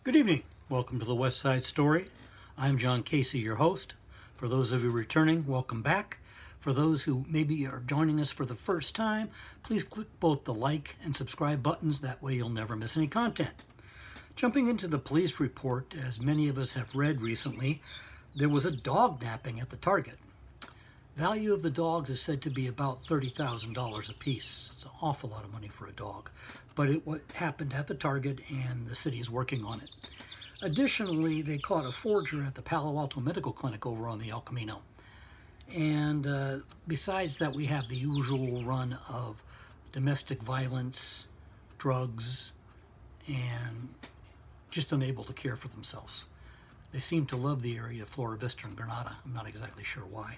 Good evening. Welcome to the West Side Story. I'm John Casey, your host. For those of you returning, welcome back. For those who maybe are joining us for the first time, please click both the like and subscribe buttons. That way you'll never miss any content. Jumping into the police report, as many of us have read recently, there was a dog napping at the Target. Value of the dogs is said to be about $30,000 a piece. It's an awful lot of money for a dog. But it happened at the Target, and the city is working on it. Additionally, they caught a forger at the Palo Alto Medical Clinic over on the El Camino. And besides that, we have the usual run of domestic violence, drugs, and just unable to care for themselves. They seem to love the area of Flora Vista and Granada. I'm not exactly sure why.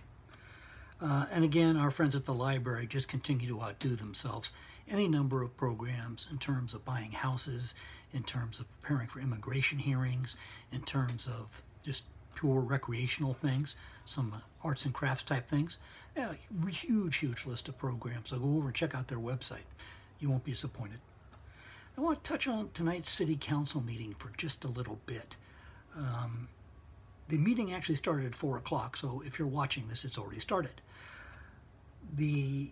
And again, our friends at the library just continue to outdo themselves. Any number of programs in terms of buying houses, in terms of preparing for immigration hearings, in terms of just pure recreational things, some arts and crafts type things. Yeah, huge list of programs. So go over and check out their website. You won't be disappointed. I want to touch on tonight's city council meeting for just a little bit. The meeting actually started at 4 o'clock, so if you're watching this, it's already started. The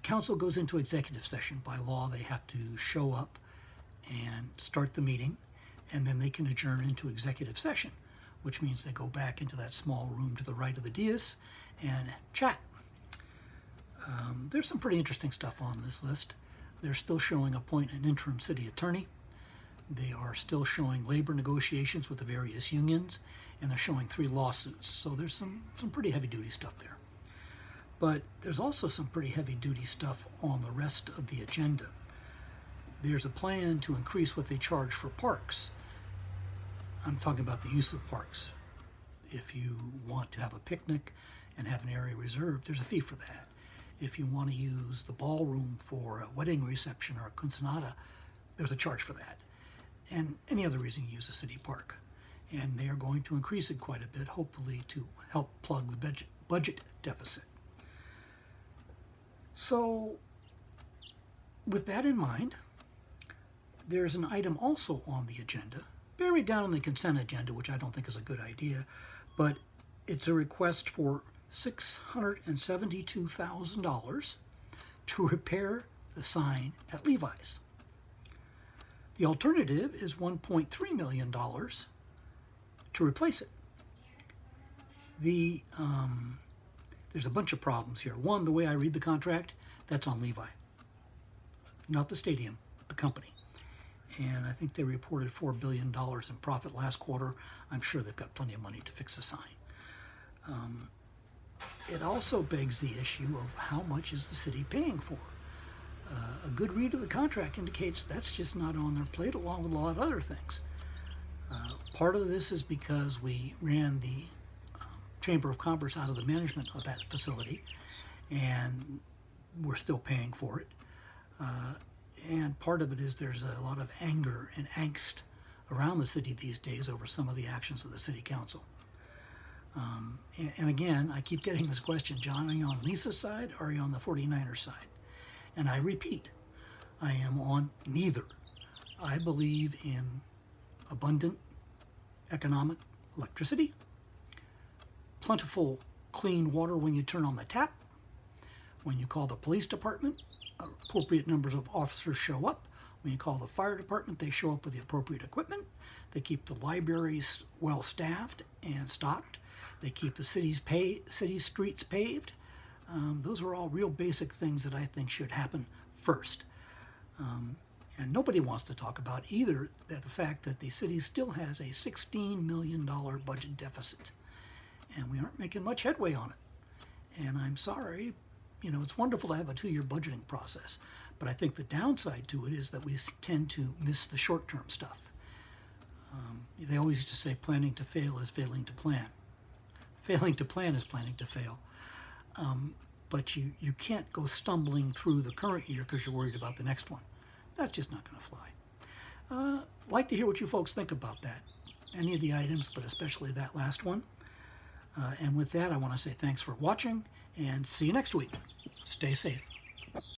council goes into executive session. By law, they have to show up and start the meeting, and then they can adjourn into executive session, which means they go back into that small room to the right of the dais and chat. There's some pretty interesting stuff on this list. They're still showing appoint an interim city attorney. They are still showing labor negotiations with the various unions, and they're showing 3 lawsuits. So there's some pretty heavy-duty stuff there. But there's also some pretty heavy-duty stuff on the rest of the agenda. There's a plan to increase what they charge for parks. I'm talking about the use of parks. If you want to have a picnic and have an area reserved, there's a fee for that. If you want to use the ballroom for a wedding reception or a quinceanera, there's a charge for that. And any other reason you use a city park. And they are going to increase it quite a bit, hopefully to help plug the budget deficit. So with that in mind, there's an item also on the agenda, buried down on the consent agenda, which I don't think is a good idea, but it's a request for $672,000 to repair the sign at Levi's. The alternative is $1.3 million to replace it. There's a bunch of problems here. One, the way I read the contract, that's on Levi. Not the stadium, the company. And I think they reported $4 billion in profit last quarter. I'm sure they've got plenty of money to fix the sign. It also begs the issue of how much is the city paying for? A good read of the contract indicates that's just not on their plate, along with a lot of other things. Part of this is because we ran the Chamber of Commerce out of the management of that facility, and we're still paying for it. And part of it is there's a lot of anger and angst around the city these days over some of the actions of the city council. And again, I keep getting this question, John, are you on Lisa's side or are you on the 49ers side? And I repeat, I am on neither. I believe in abundant economic electricity, plentiful clean water when you turn on the tap, when you call the police department, appropriate numbers of officers show up. When you call the fire department, they show up with the appropriate equipment. They keep the libraries well staffed and stocked. They keep the city's streets paved. Those are all real basic things that I think should happen first. And nobody wants to talk about either the fact that the city still has a $16 million budget deficit. And we aren't making much headway on it. And I'm sorry, it's wonderful to have a 2-year budgeting process. But I think the downside to it is that we tend to miss the short-term stuff. They always used to say planning to fail is failing to plan. Failing to plan is planning to fail. But you can't go stumbling through the current year because you're worried about the next one. That's just not going to fly. Like to hear what you folks think about that. Any of the items, but especially that last one. And with that, I want to say thanks for watching and see you next week. Stay safe.